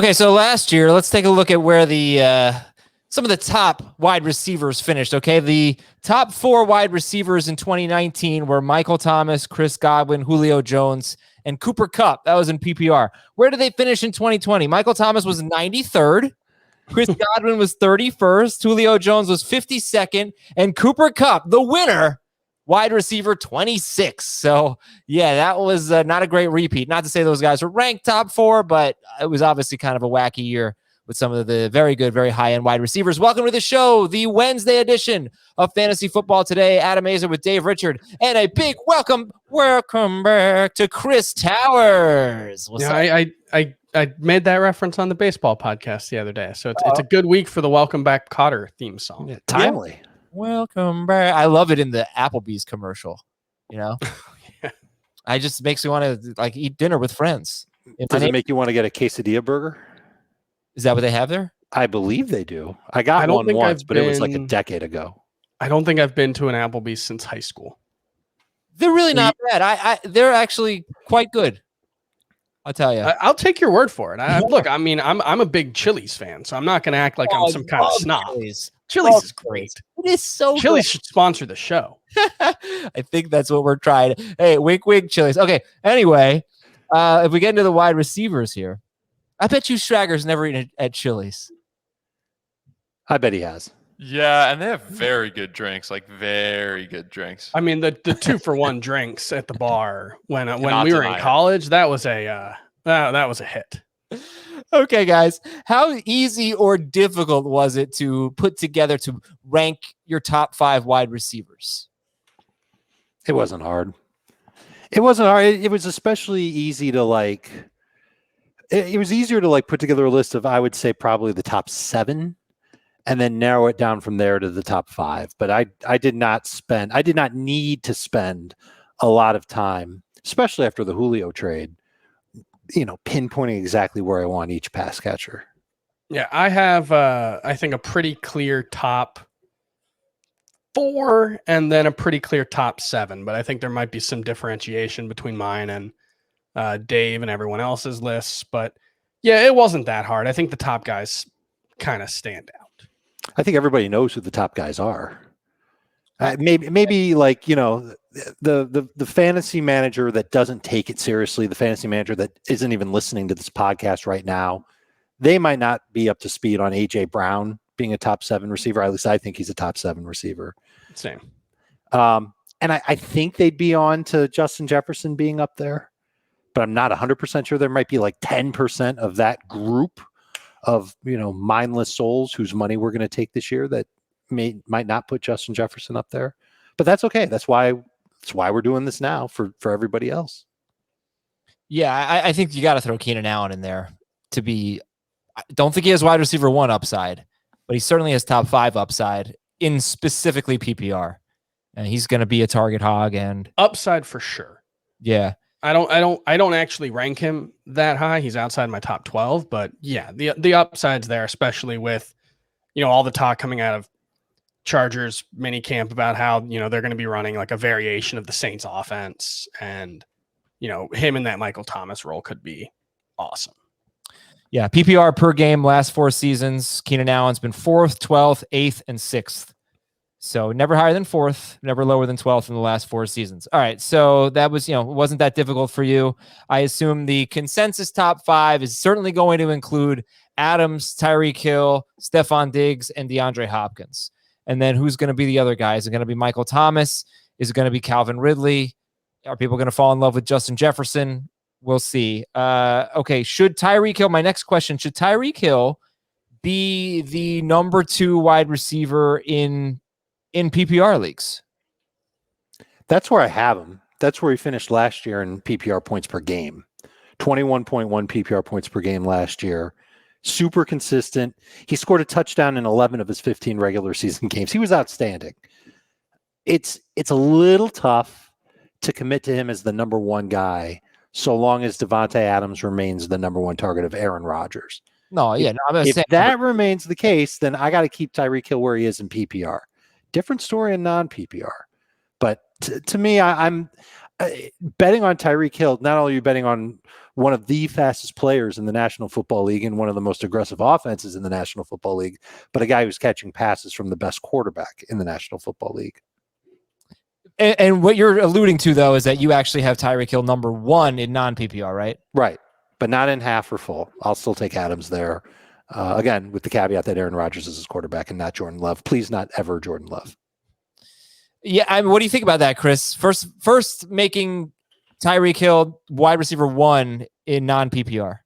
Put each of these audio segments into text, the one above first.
Okay, so last year, let's take a look at where the some of the top wide receivers finished. Okay, the top 4 wide receivers in 2019 were Michael Thomas, Chris Godwin, Julio Jones, and Cooper Kupp. That was in PPR. Where did they finish in 2020? Michael Thomas was 93rd. Chris Godwin was 31st. Julio Jones was 52nd. And Cooper Kupp, the winner, wide receiver 26. So, yeah, that was not a great repeat. Not to say those guys were ranked top 4, but it was obviously kind of a wacky year with some of the very good, very high-end wide receivers. Welcome to the show, the Wednesday edition of Fantasy Football Today. Adam Azer with Dave Richard, and a big welcome back to Chris Towers. What's up? I made that reference on the baseball podcast the other day, so it's a good week for the Welcome Back Cotter theme song. Yeah, timely. Yeah. Welcome back. I love it in the Applebee's commercial. Yeah. I just makes me want to eat dinner with friends. Does it make you want to get a quesadilla burger? Is that what they have there? I believe they do. I got one once, but it was like a decade ago. I don't think I've been to an Applebee's since high school. They're really not bad. They're actually quite good. I'll tell you. I'll take your word for it. Look, I'm a big Chili's fan, so I'm not going to act like I'm some kind of snob. Chili's is great. It is so Chili's should sponsor the show. I think that's what we're trying. Hey, wink, wink, Chili's. Okay. Anyway, if we get into the wide receivers here, I bet you Schrager's never eaten at Chili's. I bet he has. Yeah, and they have very good drinks, very good drinks. I mean, the 2-for-1 drinks at the bar when we were in college, that was a hit. Okay, guys, how easy or difficult was it to put together to rank your top 5 wide receivers? It wasn't hard. It wasn't hard. It was especially easy to it was easier to put together a list of, I would say, probably the top 7 and then narrow it down from there to the top 5. But I did not need to spend a lot of time, especially after the Julio trade, pinpointing exactly where I want each pass catcher. Yeah, I have, I think, a pretty clear top 4 and then a pretty clear top 7. But I think there might be some differentiation between mine and Dave and everyone else's lists. But yeah, it wasn't that hard. I think the top guys kind of stand out. I think everybody knows who the top guys are. Maybe the fantasy manager that doesn't take it seriously, the fantasy manager that isn't even listening to this podcast right now, they might not be up to speed on AJ Brown being a top 7 receiver. At least I think he's a top 7 receiver. Same. And I think they'd be on to Justin Jefferson being up there, but I'm not 100% sure. There might be 10% of that group of, mindless souls whose money we're going to take this year that might not put Justin Jefferson up there, but that's okay. That's why we're doing this now for everybody else. Yeah, I think you got to throw Keenan Allen in there to be. I don't think he has wide receiver 1 upside, but he certainly has top 5 upside in specifically PPR, and he's going to be a target hog and upside for sure. Yeah, I don't actually rank him that high. He's outside my top 12, but yeah, the upside's there, especially with all the talk coming out of Chargers mini camp about how they're going to be running a variation of the Saints offense, and him in that Michael Thomas role could be awesome. Yeah, PPR per game last 4 seasons, Keenan Allen's been 4th, 12th, 8th, and 6th. So never higher than 4th, never lower than 12th in the last 4 seasons. All right, so that was, it wasn't that difficult for you. I assume the consensus top 5 is certainly going to include Adams, Tyreek Hill, Stefon Diggs, and DeAndre Hopkins. And then who's going to be the other guys? Is it going to be Michael Thomas? Is it going to be Calvin Ridley? Are people going to fall in love with Justin Jefferson? We'll see. Okay, should Tyreek Hill, my next question, should Tyreek Hill be the number 2 wide receiver in PPR leagues? That's where I have him. That's where he finished last year in PPR points per game. 21.1 PPR points per game last year. Super consistent. He scored a touchdown in 11 of his 15 regular season games. He was outstanding. It's a little tough to commit to him as the number 1 guy so long as Devontae Adams remains the number 1 target of Aaron Rodgers. No, yeah. If that remains the case, then I got to keep Tyreek Hill where he is in PPR. Different story in non-PPR. But to me, I'm betting on Tyreek Hill, not only are you betting on one of the fastest players in the National Football League and one of the most aggressive offenses in the National Football League, but a guy who's catching passes from the best quarterback in the National Football League. And what you're alluding to, though, is that you actually have Tyreek Hill number 1 in non-PPR, right? Right, but not in half or full. I'll still take Adams there. Again, with the caveat that Aaron Rodgers is his quarterback and not Jordan Love. Please not ever Jordan Love. Yeah, I mean, what do you think about that, Chris? First making Tyreek Hill wide receiver 1 in non-PPR.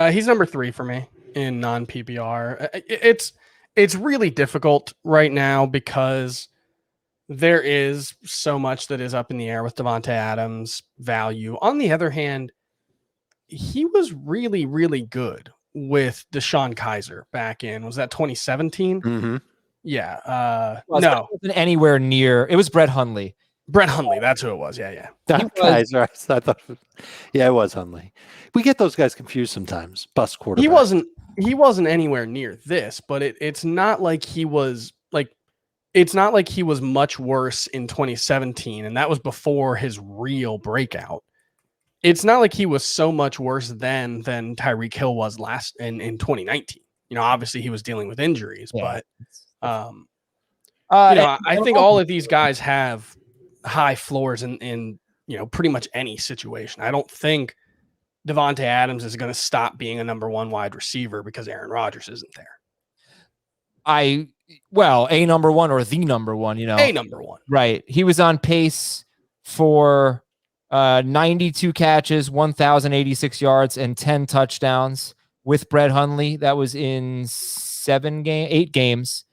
He's number 3 for me in non-PPR. It's really difficult right now because there is so much that is up in the air with Davante Adams' value. On the other hand, he was really, really good with Deshaun Kaiser back in, was that 2017? Mm-hmm. Yeah. Well, no. It wasn't anywhere near. It was Brett Hundley. Brett Hundley, that's who it was. Yeah. Kaiser, I thought, yeah, it was Hundley. We get those guys confused sometimes. Bust quarterback. He wasn't anywhere near this, but it's not like he was much worse in 2017, and that was before his real breakout. It's not like he was so much worse than Tyreek Hill was last in 2019. Obviously he was dealing with injuries, but I think all of these guys have high floors in pretty much any situation. I don't think Davante Adams is going to stop being a number 1 wide receiver because Aaron Rodgers isn't there. A number 1 or the number 1, A number 1. Right. He was on pace for 92 catches, 1,086 yards, and 10 touchdowns with Brett Hundley. That was in 8 games.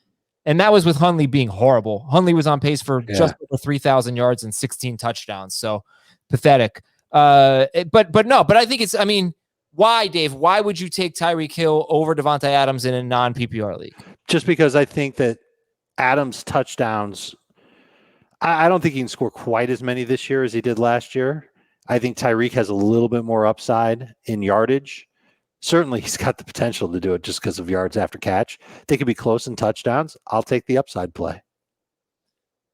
And that was with Hundley being horrible. Hundley was on pace for just over 3,000 yards and 16 touchdowns. So pathetic. But I think why, Dave? Why would you take Tyreek Hill over Davante Adams in a non-PPR league? Just because I think that Adams' touchdowns, I don't think he can score quite as many this year as he did last year. I think Tyreek has a little bit more upside in yardage. Certainly, he's got the potential to do it just because of yards after catch. They could be close in touchdowns. I'll take the upside play.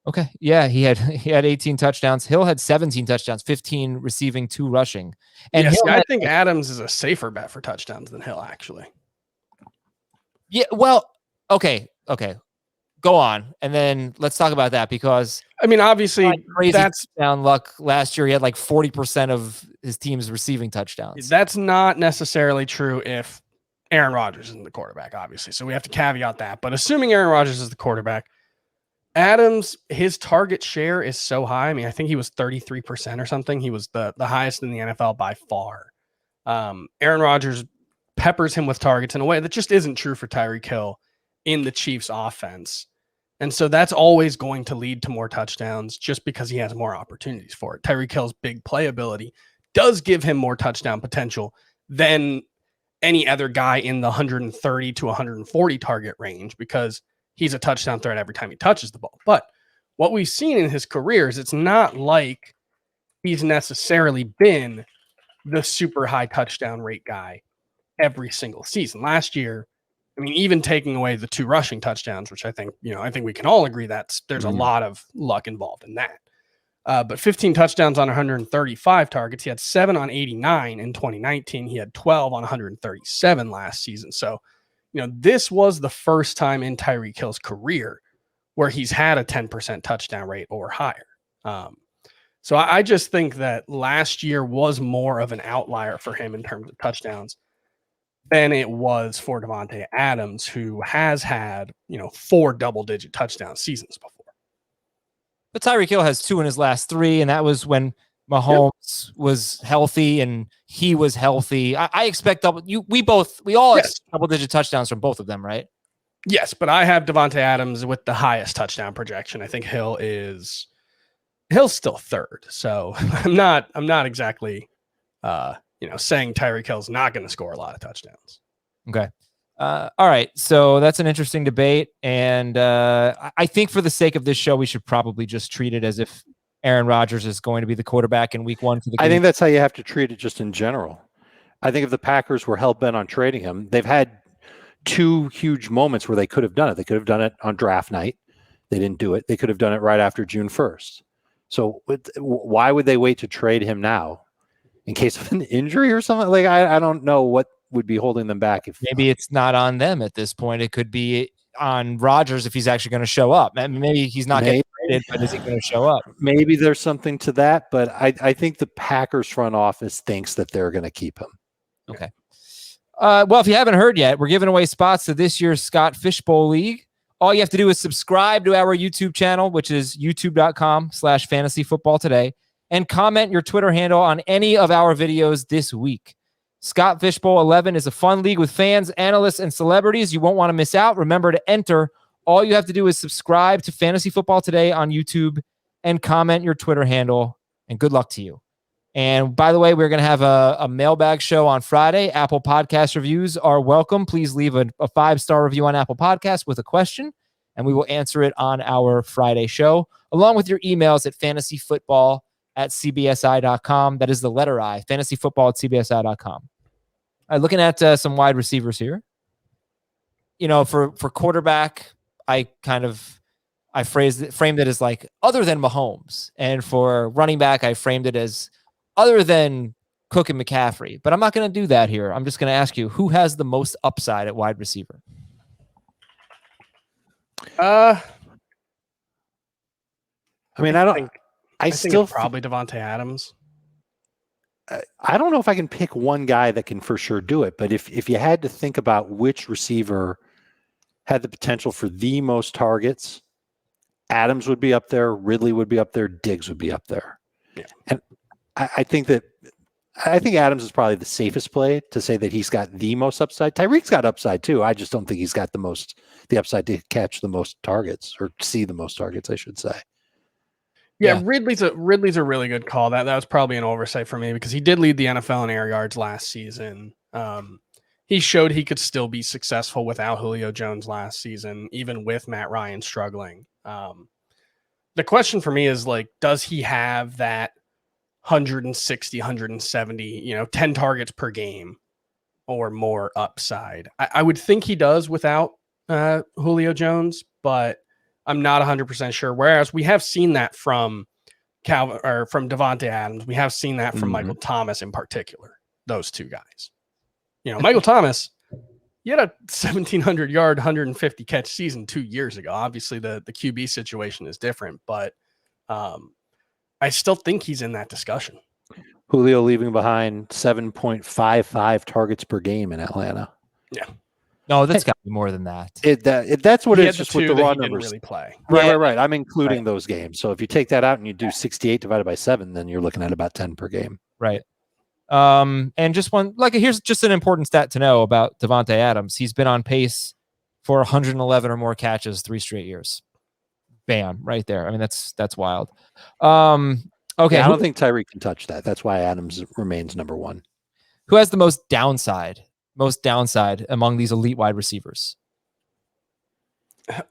Okay. Yeah, he had 18 touchdowns. Hill had 17 touchdowns, 15 receiving, 2 rushing. And yes, I think Adams is a safer bet for touchdowns than Hill, actually. Yeah, well, okay. Go on, and then let's talk about that because obviously that's down luck. Last year, he had like 40% of his team's receiving touchdowns. That's not necessarily true if Aaron Rodgers isn't the quarterback, obviously. So we have to caveat that. But assuming Aaron Rodgers is the quarterback, Adams, his target share is so high. I think he was 33% or something. He was the highest in the NFL by far. Aaron Rodgers peppers him with targets in a way that just isn't true for Tyreek Hill in the Chiefs offense. And so that's always going to lead to more touchdowns just because he has more opportunities for it. Tyreek Hill's big playability does give him more touchdown potential than any other guy in the 130 to 140 target range because he's a touchdown threat every time he touches the ball. But what we've seen in his career is it's not like he's necessarily been the super high touchdown rate guy every single season. Last year, even taking away the 2 rushing touchdowns, which I think we can all agree there's a lot of luck involved in that. But 15 touchdowns on 135 targets. He had 7 on 89 in 2019. He had 12 on 137 last season. So, this was the first time in Tyreek Hill's career where he's had a 10% touchdown rate or higher. So I just think that last year was more of an outlier for him in terms of touchdowns than it was for Davante Adams, who has had, 4 double-digit touchdown seasons before. But Tyreek Hill has 2 in his last 3, and that was when Mahomes was healthy and he was healthy. I expect we all expect double-digit touchdowns from both of them, right? Yes, but I have Davante Adams with the highest touchdown projection. I think Hill's still 3rd. So I'm not exactly saying Tyreek Hill's not going to score a lot of touchdowns. Okay. All right. So that's an interesting debate. And I think for the sake of this show, we should probably just treat it as if Aaron Rodgers is going to be the quarterback in week 1 for the game. I think that's how you have to treat it just in general. I think if the Packers were hell-bent on trading him, they've had 2 huge moments where they could have done it. They could have done it on draft night. They didn't do it. They could have done it right after June 1st. So why would they wait to trade him now? In case of an injury or something? Like, I don't know what would be holding them back. If maybe it's not on them at this point. It could be on Rodgers if he's actually going to show up. Maybe he's not getting traded, but is he going to show up? Maybe there's something to that, but I think the Packers front office thinks that they're going to keep him. Okay. Well, if you haven't heard yet, we're giving away spots to this year's Scott Fishbowl League. All you have to do is subscribe to our YouTube channel, which is youtube.com/fantasyfootballtoday, and comment your Twitter handle on any of our videos this week. Scott Fishbowl 11 is a fun league with fans, analysts, and celebrities. You won't want to miss out. Remember to enter. All you have to do is subscribe to Fantasy Football Today on YouTube and comment your Twitter handle, and good luck to you. And by the way, we're going to have a mailbag show on Friday. Apple Podcast reviews are welcome. Please leave a 5-star review on Apple Podcasts with a question, and we will answer it on our Friday show, along with your emails at fantasyfootball@cbsi.com. That is the letter I, fantasyfootball@cbsi.com. All right, looking at some wide receivers here. You know, for quarterback, I framed it as like other than Mahomes. And for running back, I framed it as other than Cook and McCaffrey. But I'm not going to do that here. I'm just going to ask you, who has the most upside at wide receiver? I think still probably Devontae Adams. I don't know if I can pick one guy that can for sure do it, but if you had to think about which receiver had the potential for the most targets, Adams would be up there, Ridley would be up there, Diggs would be up there. Yeah. And I think Adams is probably the safest play to say that he's got the most upside. Tyreek's got upside too. I just don't think he's got the upside to catch the most targets or see the most targets, I should say. Yeah, Ridley's a really good call. That was probably an oversight for me because he did lead the NFL in air yards last season. He showed he could still be successful without Julio Jones last season, even with Matt Ryan struggling. The question for me is like, does he have that 160, 170, 10 targets per game or more upside? I would think he does without Julio Jones, but I'm not 100% sure. Whereas we have seen that from from Devontae Adams. We have seen that from Michael Thomas in particular, those two guys. Michael Thomas, he had a 1,700 yard, 150 catch season 2 years ago. Obviously the QB situation is different, but I still think he's in that discussion. Julio leaving behind 7.55 targets per game in Atlanta. Yeah. No, that's got to be more than that. That's what it is, just with the raw numbers. Really play. Right. I'm including those games. So if you take that out and you do 68 divided by 7, then you're looking at about 10 per game. Right. And just here's just an important stat to know about Devontae Adams. He's been on pace for 111 or more catches 3 straight years. Bam, right there. I mean, that's wild. Okay. Yeah, I don't think Tyreek can touch that. That's why Adams remains number 1. Who has the most downside among these elite wide receivers?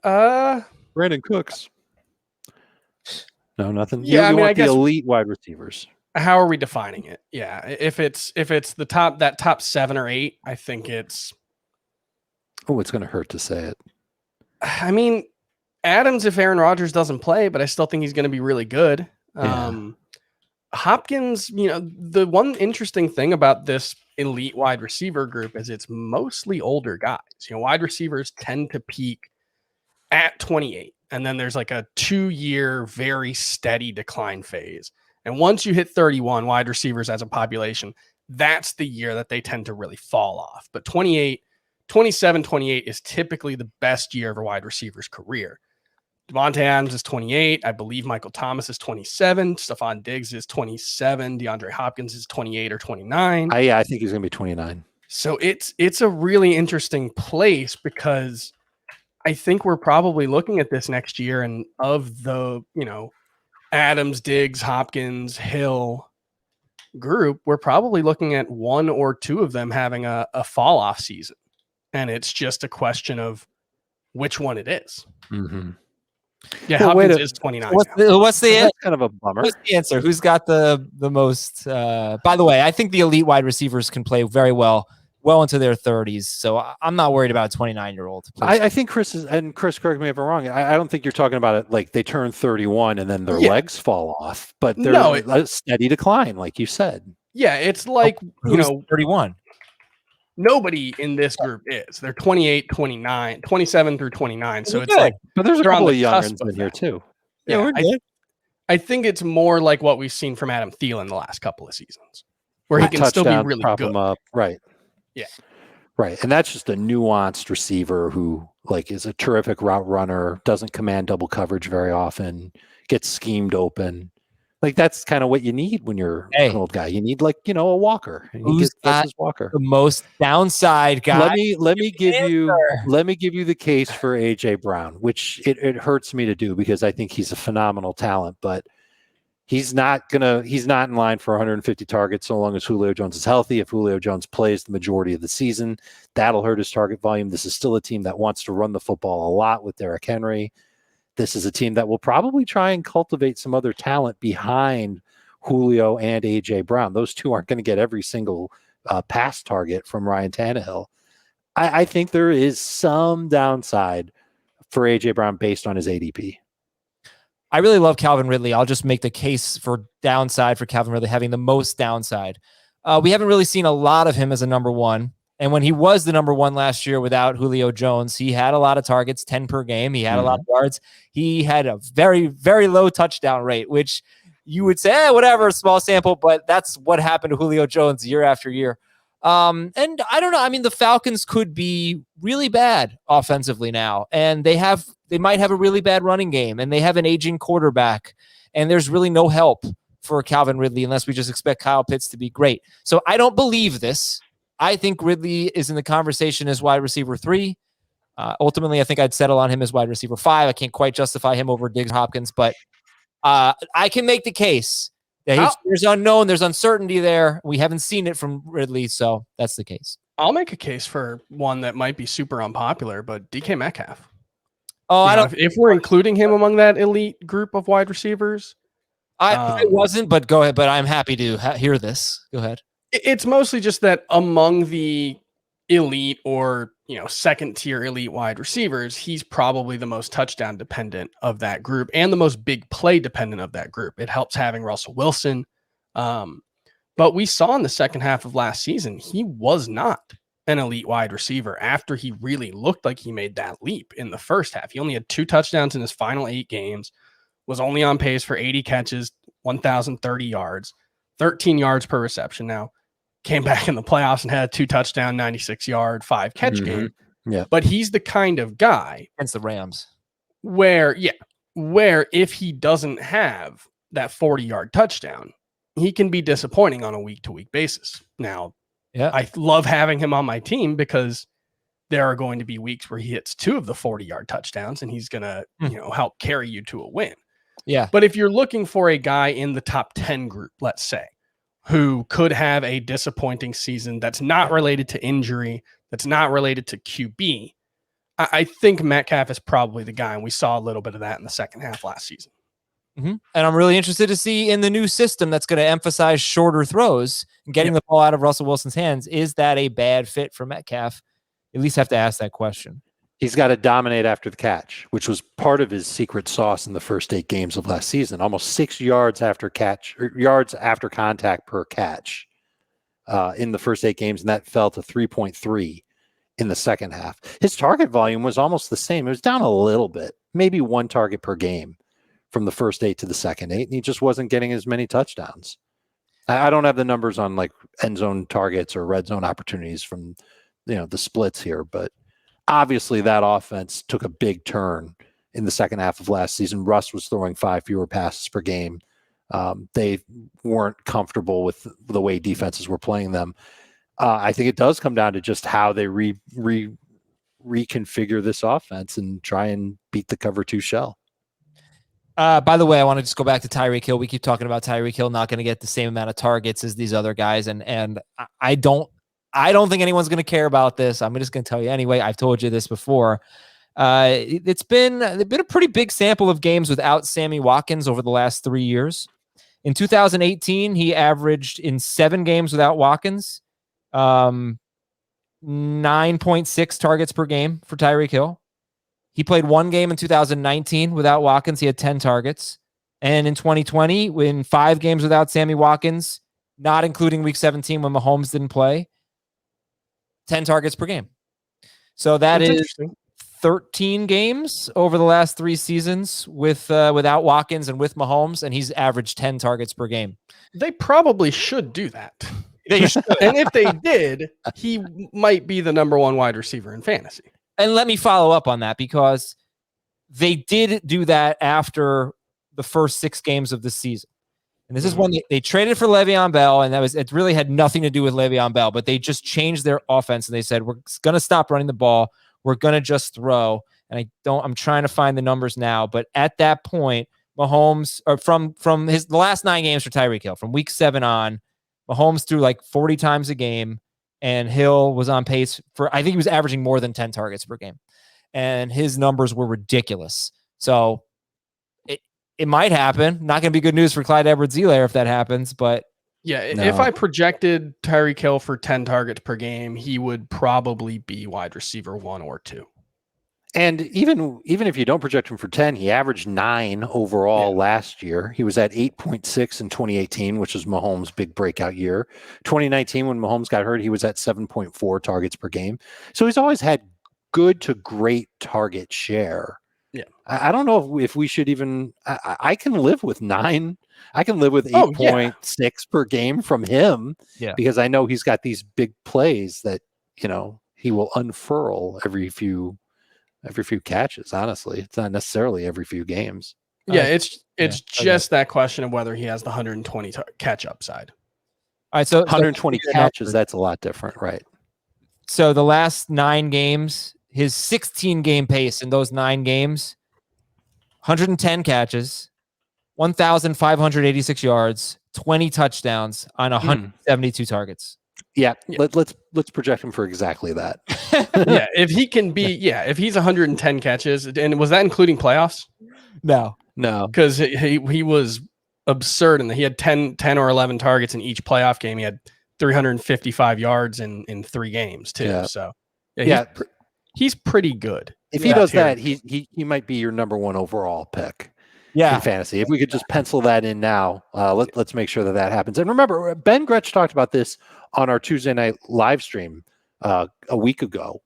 Brandon Cooks. No, nothing. Yeah, I guess the elite wide receivers. How are we defining it? Yeah, if it's the top 7 or 8, I think it's. Oh, it's going to hurt to say it. I mean, Adams, if Aaron Rodgers doesn't play, but I still think he's going to be really good. Yeah. Hopkins, the one interesting thing about this elite wide receiver group is it's mostly older guys. Wide receivers tend to peak at 28, and then there's like a 2-year very steady decline phase. And once you hit 31 wide receivers as a population, that's the year that they tend to really fall off. But 27, 28 is typically the best year of a wide receiver's career. Devontae Adams is 28. I believe Michael Thomas is 27. Stefon Diggs is 27. DeAndre Hopkins is 28 or 29. I think he's going to be 29. So it's a really interesting place because I think we're probably looking at this next year, and of the, Adams, Diggs, Hopkins, Hill group, we're probably looking at 1 or 2 of them having a fall off season. And it's just a question of which one it is. Mm-hmm. Yeah, Hopkins is 29. What's the That's kind of a bummer. What's the answer? Who's got the most? By the way, I think the elite wide receivers can play very well well into their 30s. So I'm not worried about a 29-year-old. I think Chris, correct me if I'm wrong. I don't think you're talking about it like they turn 31 and then their legs fall off, but they're a steady decline, like you said. Yeah, it's like, 31. Nobody in this group is. They're 28, 29, 27 through 29. So it's like, but there's a couple of youngins in here too. Yeah, we're good. I think it's more like what we've seen from Adam Thielen the last couple of seasons, where he can still be really good. Right. Yeah. Right. And that's just a nuanced receiver who like is a terrific route runner, doesn't command double coverage very often, gets schemed open. Like that's kind of what you need when you're an old guy. You need a Walker. Who's got Walker? The most downside guy? Let me give you the case for AJ Brown, which it hurts me to do because I think he's a phenomenal talent, but he's not in line for 150 targets so long as Julio Jones is healthy. If Julio Jones plays the majority of the season, that'll hurt his target volume. This is still a team that wants to run the football a lot with Derrick Henry. This is a team that will probably try and cultivate some other talent behind Julio and A.J. Brown. Those two aren't going to get every single pass target from Ryan Tannehill. I think there is some downside for A.J. Brown based on his ADP. I really love Calvin Ridley. I'll just make the case for downside for Calvin Ridley having the most downside. We haven't really seen a lot of him as a number one. And when he was the number one last year without Julio Jones, he had a lot of targets, 10 per game. He had a lot of yards. He had a very, very low touchdown rate, which you would say, whatever, small sample, but that's what happened to Julio Jones year after year. And I don't know. I mean, the Falcons could be really bad offensively now, and they might have a really bad running game, and they have an aging quarterback, and there's really no help for Calvin Ridley unless we just expect Kyle Pitts to be great. So I don't believe this. I think Ridley is in the conversation as wide receiver 3. Ultimately, I think I'd settle on him as wide receiver 5. I can't quite justify him over Diggs Hopkins, but I can make the case that there's unknown, there's uncertainty there. We haven't seen it from Ridley, so that's the case. I'll make a case for one that might be super unpopular, but DK Metcalf. If we're including him among that elite group of wide receivers. I wasn't, but go ahead. But I'm happy to hear this. Go ahead. It's mostly just that among the elite or, second tier elite wide receivers, he's probably the most touchdown dependent of that group and the most big play dependent of that group. It helps having Russell Wilson. But we saw in the second half of last season, he was not an elite wide receiver after he really looked like he made that leap in the first half. He only had 2 touchdowns in his final 8 games, was only on pace for 80 catches, 1,030 yards, 13 yards per reception. Now, came back in the playoffs and had a 2 touchdown, 96-yard, 5 catch game. Yeah. But he's the kind of guy against the Rams where if he doesn't have that 40-yard touchdown, he can be disappointing on a week-to-week basis. Now, I love having him on my team because there are going to be weeks where he hits 2 of the 40-yard touchdowns and he's going to, help carry you to a win. Yeah. But if you're looking for a guy in the top 10 group, let's say, who could have a disappointing season that's not related to injury, that's not related to QB, I think Metcalf is probably the guy, and we saw a little bit of that in the second half last season. Mm-hmm. And I'm really interested to see in the new system that's going to emphasize shorter throws and getting the ball out of Russell Wilson's hands. Is that a bad fit for Metcalf? At least have to ask that question. He's got to dominate after the catch, which was part of his secret sauce in the first 8 games of last season. Almost 6 yards after catch, or yards after contact per catch in the first 8 games, and that fell to 3.3 in the second half. His target volume was almost the same. It was down a little bit, maybe 1 target per game from the first 8 to the second 8, and he just wasn't getting as many touchdowns. I don't have the numbers on like end zone targets or red zone opportunities from the splits here, but obviously that offense took a big turn in the second half of last season. Russ was throwing 5 fewer passes per game. They weren't comfortable with the way defenses were playing them. I think it does come down to just how they reconfigure this offense and try and beat the cover 2 shell. By the way, I want to just go back to Tyreek Hill. We keep talking about Tyreek Hill not going to get the same amount of targets as these other guys, and I don't think anyone's going to care about this. I'm just going to tell you anyway. I've told you this before. It's been a pretty big sample of games without Sammy Watkins over the last 3 years. In 2018, he averaged in 7 games without Watkins, 9.6 targets per game for Tyreek Hill. He played one game in 2019 without Watkins. He had 10 targets. And in 2020, in 5 games without Sammy Watkins, not including week 17 when Mahomes didn't play, 10 targets per game. So that's is 13 games over the last 3 seasons without Watkins and with Mahomes, and he's averaged 10 targets per game. They probably should do that. They should. And if they did, he might be the number 1 wide receiver in fantasy. And let me follow up on that, because they did do that after the first 6 games of the season. And this is when they traded for Le'Veon Bell, and it really had nothing to do with Le'Veon Bell, but they just changed their offense, and they said, we're going to stop running the ball. We're going to just throw. And I'm trying to find the numbers now, but at that point, Mahomes, or from the last 9 games for Tyreek Hill, from week 7 on, Mahomes threw like 40 times a game, and Hill was on pace for, I think he was averaging more than 10 targets per game, and his numbers were ridiculous. So it might happen. Not going to be good news for Clyde Edwards-Helaire if that happens, but yeah, no. If I projected Tyreek Hill for 10 targets per game, he would probably be wide receiver 1 or 2. And even if you don't project him for 10, he averaged 9 overall last year. He was at 8.6 in 2018, which was Mahomes' big breakout year. 2019, when Mahomes got hurt, he was at 7.4 targets per game. So he's always had good to great target share. Yeah, I don't know if we should even. I can live with 9. I can live with 8.6 per game from him. Yeah, because I know he's got these big plays that he will unfurl every few catches. Honestly, it's not necessarily every few games. Yeah, it's just that question of whether he has the 120 catch upside. All right, so 120 catches, that's a lot different, right? So the last 9 games, his 16 game pace in those 9 games, 110 catches, 1,586 yards, 20 touchdowns on 172 targets. Yeah. Let's project him for exactly that. Yeah, if he can be, if he's 110 catches, and was that including playoffs? No, because he was absurd, and he had 10 or 11 targets in each playoff game. He had 355 yards in 3 games too. Yeah. So he's pretty good. If he does that, he might be your number 1 overall pick. In fantasy. If we could just pencil that in now, let's make sure that happens. And remember, Ben Gretsch talked about this on our Tuesday night live stream a week ago.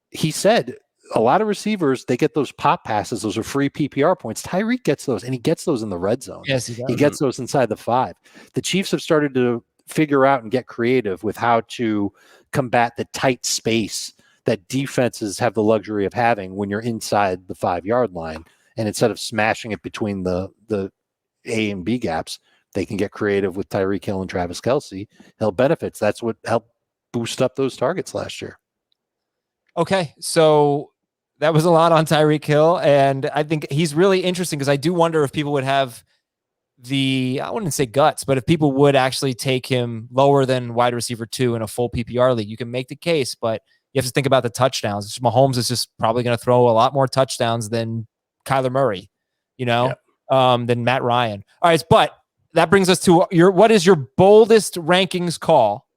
He said a lot of receivers, they get those pop passes. Those are free PPR points. Tyreek gets those, and he gets those in the red zone. Yes, he does. He gets those inside the 5. The Chiefs have started to figure out and get creative with how to combat the tight space that defenses have the luxury of having when you're inside the 5-yard line. And instead of smashing it between the A and B gaps, they can get creative with Tyreek Hill and Travis Kelce. Hill benefits. That's what helped boost up those targets last year. Okay, so that was a lot on Tyreek Hill, and I think he's really interesting because I do wonder if people would have I wouldn't say guts, but if people would actually take him lower than wide receiver 2 in a full PPR league. You can make the case, but you have to think about the touchdowns. Mahomes is just probably going to throw a lot more touchdowns than Kyler Murray, than Matt Ryan. All right, but that brings us to what is your boldest rankings call?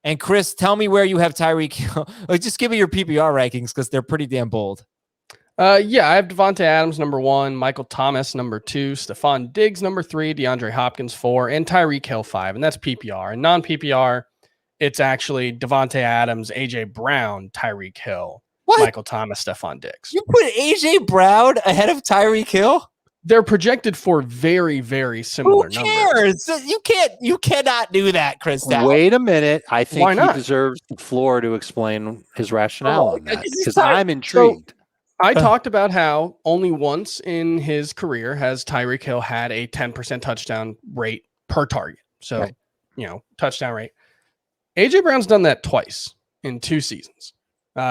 And Chris, tell me where you have Tyreek Hill. Just give me your PPR rankings because they're pretty damn bold. I have Devontae Adams number 1, Michael Thomas number 2, Stefon Diggs number 3, DeAndre Hopkins 4, and Tyreek Hill 5, and that's PPR. And non-PPR, it's actually Devontae Adams, AJ Brown, Tyreek Hill, Michael Thomas, Stefon Diggs. You put AJ Brown ahead of Tyreek Hill? They're projected for very, very similar numbers. Who cares? You cannot do that, Chris. Wait a minute. I think he deserves the floor to explain his rationale on that, because I'm intrigued. So, I talked about how only once in his career has Tyreek Hill had a 10% touchdown rate per target. So, touchdown rate. AJ Brown's done that twice in 2 seasons.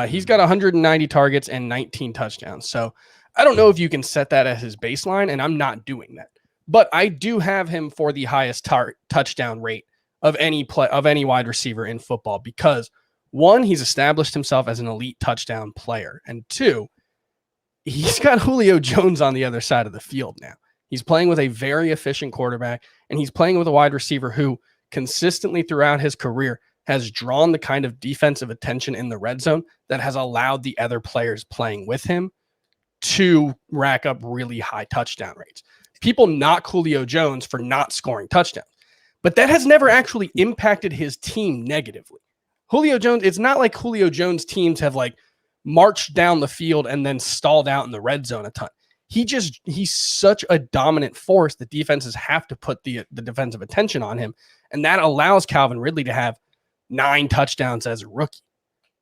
He's got 190 targets and 19 touchdowns. So I don't know if you can set that as his baseline, and I'm not doing that. But I do have him for the highest touchdown rate of any wide receiver in football because, 1, he's established himself as an elite touchdown player, and 2, he's got Julio Jones on the other side of the field now. He's playing with a very efficient quarterback, and he's playing with a wide receiver who consistently throughout his career has drawn the kind of defensive attention in the red zone that has allowed the other players playing with him to rack up really high touchdown rates. People knock Julio Jones for not scoring touchdowns, but that has never actually impacted his team negatively. Julio Jones, it's not like Julio Jones teams have like marched down the field and then stalled out in the red zone a ton. He's such a dominant force that defenses have to put the defensive attention on him. And that allows Calvin Ridley to have 9 touchdowns as a rookie.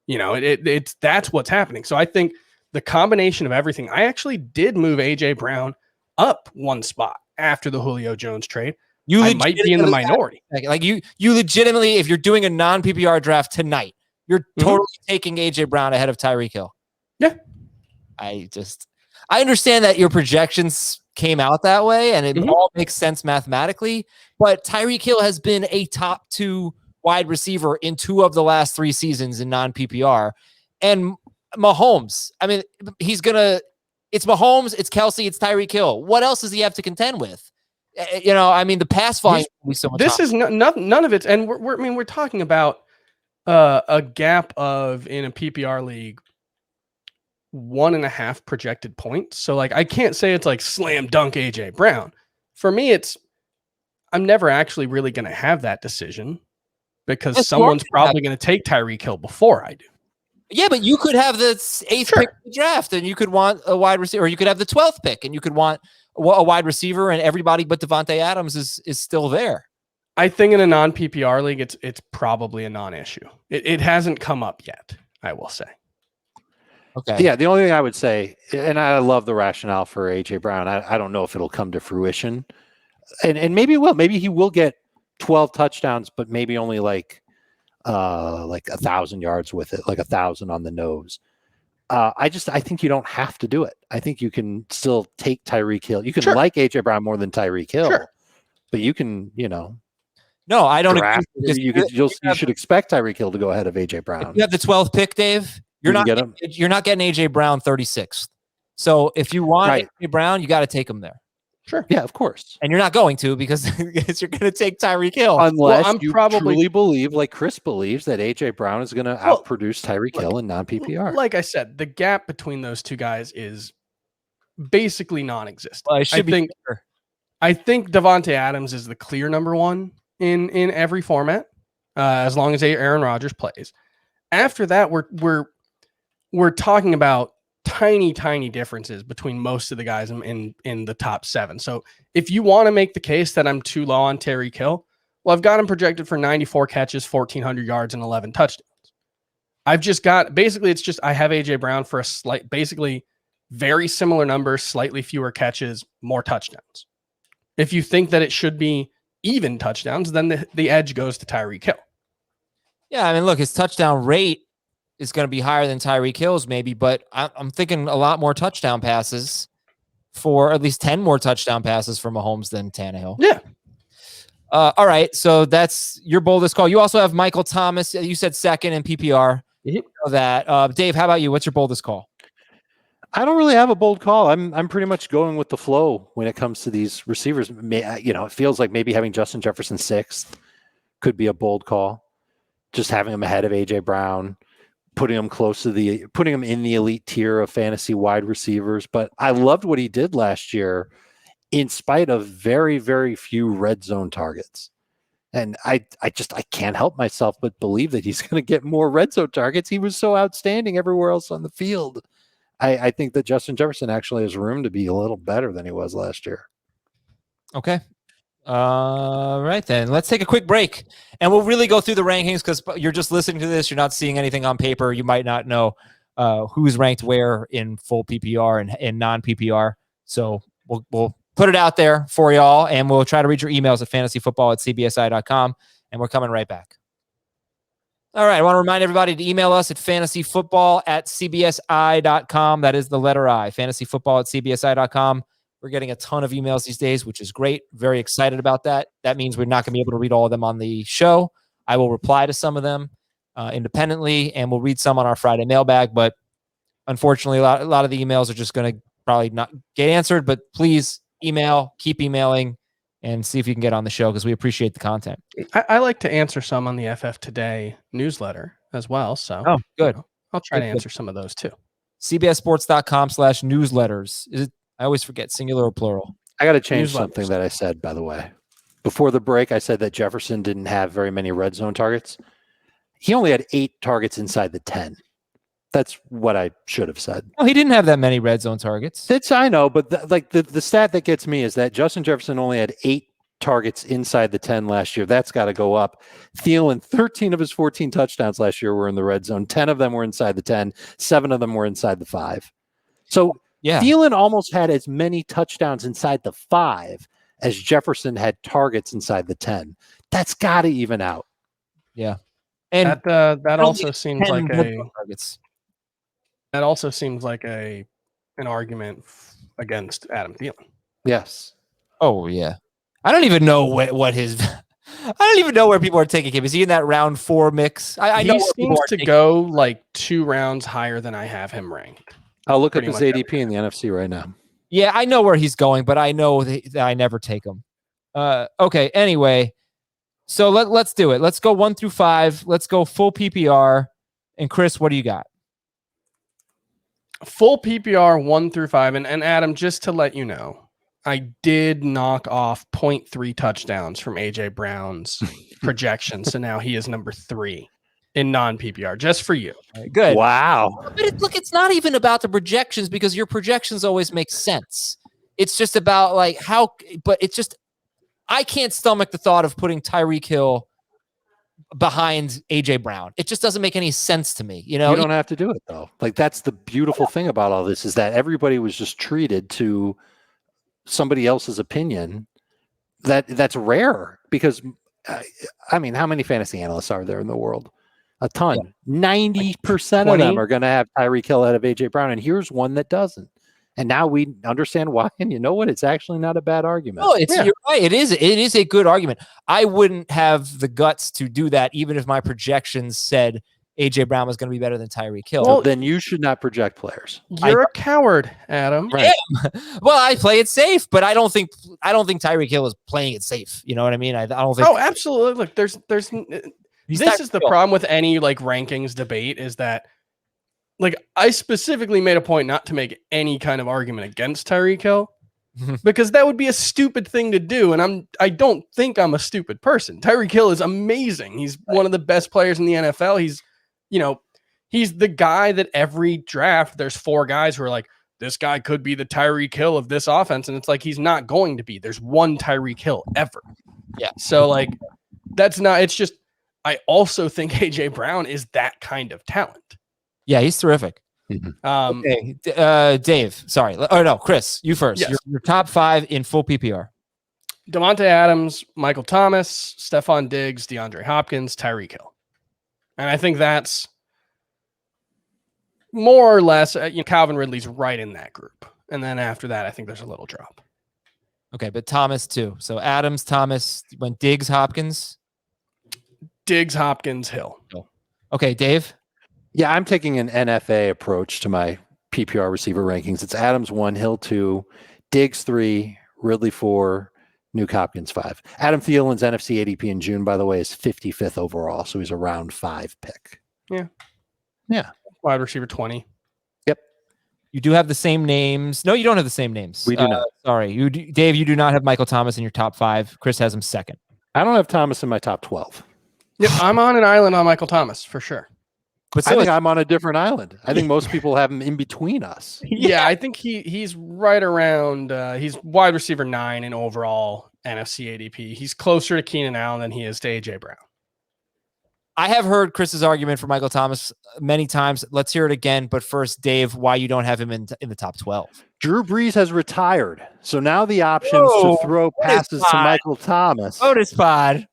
You know, that's what's happening. So I think the combination of everything, I actually did move AJ Brown up 1 spot after the Julio Jones trade. I might be in the minority. Like you legitimately, if you're doing a non-PPR draft tonight, you're totally taking AJ Brown ahead of Tyreek Hill. Yeah. I understand that your projections came out that way and it all makes sense mathematically, but Tyreek Hill has been a top 2 wide receiver in 2 of the last 3 seasons in non-PPR. And Mahomes, I mean, it's Mahomes, it's Kelsey, it's Tyreek Hill. What else does he have to contend with? You know, I mean, the pass volume will be so much. This is none of it. And we're talking about a gap of, in a PPR league, 1.5 projected points. So like, I can't say it's like slam dunk AJ Brown. For me, I'm never actually really going to have that decision because someone's probably going to take Tyreek Hill before I do. Yeah, but you could have the 8th pick of the draft and you could want a wide receiver, or you could have the 12th pick and you could want a wide receiver, and everybody but Devontae Adams is still there. I think in a non-PPR league, it's probably a non-issue. It hasn't come up yet, I will say. Okay. Yeah, the only thing I would say, and I love the rationale for AJ Brown. I don't know if it'll come to fruition, and maybe it will. Maybe he will get 12 touchdowns, but maybe only like 1,000 yards with it, like 1,000 on the nose. I think you don't have to do it. I think you can still take Tyreek Hill. You can like AJ Brown more than Tyreek Hill, but you can, No, I don't agree. You should expect Tyreek Hill to go ahead of AJ Brown. If you have the 12th pick, Dave. You're not getting AJ Brown 36th. So if you want AJ Brown, you got to take him there. Sure. Yeah, of course. And you're not going to because you're going to take Tyreek Hill. Unless you truly believe, like Chris believes, that AJ Brown is going to outproduce Tyreek Hill in non-PPR. Like I said, the gap between those 2 guys is basically non-existent. Well, I think Devontae Adams is the clear number 1 in every format, as long as Aaron Rodgers plays. After that, we're talking about tiny differences between most of the guys in the top 7. So if you want to make the case that I'm too low on Tyreek Hill, well, I've got him projected for 94 catches, 1,400 yards, and 11 touchdowns. I've just got, basically, I have AJ Brown for basically very similar numbers, slightly fewer catches, more touchdowns. If you think that it should be even touchdowns, then the edge goes to Tyreek Hill. Yeah, I mean, look, his touchdown rate is going to be higher than Tyreek Hill's maybe, but I'm thinking a lot more touchdown passes, for at least 10 more touchdown passes for Mahomes than Tannehill. Yeah. All right, so that's your boldest call. You also have Michael Thomas. You said second in PPR. You know that. Dave, how about you? What's your boldest call? I don't really have a bold call. I'm pretty much going with the flow when it comes to these receivers. It feels like maybe having Justin Jefferson 6th could be a bold call. Just having him ahead of AJ Brown, putting him in the elite tier of fantasy wide receivers. But I loved what he did last year in spite of very, very few red zone targets. And I can't help myself but believe that he's going to get more red zone targets. He was so outstanding everywhere else on the field. I think that Justin Jefferson actually has room to be a little better than he was last year. Okay. Right then, let's take a quick break and we'll really go through the rankings because you're just listening to this. You're not seeing anything on paper. You might not know who's ranked where in full PPR and in non-PPR. So we'll put it out there for y'all and we'll try to read your emails at fantasyfootball@cbsi.com and we're coming right back. All right. I want to remind everybody to email us at fantasyfootball@cbsi.com. That is the letter I, fantasyfootball@cbsi.com. We're getting a ton of emails these days, which is great. Very excited about that. That means we're not going to be able to read all of them on the show. I will reply to some of them independently, and we'll read some on our Friday mailbag. But unfortunately, a lot of the emails are just going to probably not get answered. But please email, keep emailing. and see if you can get on the show because we appreciate the content. I like to answer some on the FF Today newsletter as well. So good. I'll try to Good. answer some of those too. CBSSports.com/newsletters. Is it? I always forget singular or plural. I got to change Newsletters. something that I said, by the way. Before the break, I said that Jefferson didn't have very many red zone targets. He only had 8 targets inside the 10. That's what I should have said. No, he didn't have that many red zone targets. I know, but the stat that gets me is that Justin Jefferson only had 8 targets inside the 10 last year. That's got to go up. Thielen, 13 of his 14 touchdowns last year were in the red zone. 10 of them were inside the 10. 7 of them were inside the 5. So Yeah. Thielen almost had as many touchdowns inside the 5 as Jefferson had targets inside the 10. That's got to even out. Yeah. And That also seems like targets. That also seems like an argument against Adam Thielen. Yes. Oh yeah. I don't even know what his. I don't even know where people are taking him. Is he in that round 4 mix? I know He where people seems are to taking go like 2 rounds higher than I have him ranked. I'll look at Pretty his much ADP in the NFC right now. Yeah, I know where he's going, but I know that I never take him. Okay. Anyway, so let's do it. Let's go 1 through 5. Let's go full PPR. And Chris, what do you got? Full PPR 1 through 5. And Adam, just to let you know, I did knock off 0.3 touchdowns from AJ Brown's projection. So now he is number 3 in non-PPR, just for you. Good. Wow. But look, it's not even about the projections because your projections always make sense. It's just about like but it's just, I can't stomach the thought of putting Tyreek Hill behind AJ Brown. It just doesn't make any sense to me. You know, You don't have to do it though. Like that's the beautiful thing about all this is that everybody was just treated to somebody else's opinion. That's rare because I mean, how many fantasy analysts are there in the world? A ton. 90% of them are going to have Tyreek Hill out of AJ Brown, and here's one that doesn't. And now we understand why. And you know what? It's actually not a bad argument. No, you're right. It is a good argument. I wouldn't have the guts to do that, even if my projections said AJ Brown was going to be better than Tyreek Hill. Well, then you should not project players. You're a coward, Adam. Right. Well, I play it safe, but I don't think Tyreek Hill is playing it safe. You know what I mean? I don't think. Oh, absolutely. Look, there's this is the problem with any like rankings debate is that like I specifically made a point not to make any kind of argument against Tyreek Hill because that would be a stupid thing to do. And I don't think I'm a stupid person. Tyreek Hill is amazing. He's one of the best players in the NFL. He's the guy that every draft, there's 4 guys who are like, this guy could be the Tyreek Hill of this offense. And it's like, he's not going to be. There's one Tyreek Hill ever. Yeah. So like, that's not, it's just, I also think AJ Brown is that kind of talent. Yeah, he's terrific. Okay, Dave. Sorry. Oh no, Chris. You first. Yes. Your top 5 in full PPR. Devontae Adams, Michael Thomas, Stefon Diggs, DeAndre Hopkins, Tyreek Hill, and I think that's more or less. Calvin Ridley's right in that group, and then after that, I think there's a little drop. Okay, but Thomas too. So Adams, Thomas, went Diggs, Hopkins. Diggs, Hopkins, Hill. Okay, Dave. Yeah, I'm taking an NFA approach to my PPR receiver rankings. It's Adams 1, Hill 2, Diggs 3, Ridley 4, Nuke Hopkins 5. Adam Thielen's NFC ADP in June, by the way, is 55th overall, so he's a round 5 pick. Yeah. Wide receiver 20. Yep. You do have the same names. No, you don't have the same names. We do not. Sorry, Dave. You do not have Michael Thomas in your top 5. Chris has him second. I don't have Thomas in my top 12. Yep, I'm on an island on Michael Thomas for sure. But I think I'm on a different island. I think most people have him in between us. Yeah, I think he's right around. He's wide receiver 9 in overall NFC ADP. He's closer to Keenan Allen than he is to AJ Brown. I have heard Chris's argument for Michael Thomas many times. Let's hear it again. But first, Dave, why you don't have him in the top 12? Drew Brees has retired, so now the options to throw passes to Michael Thomas. Otis pod.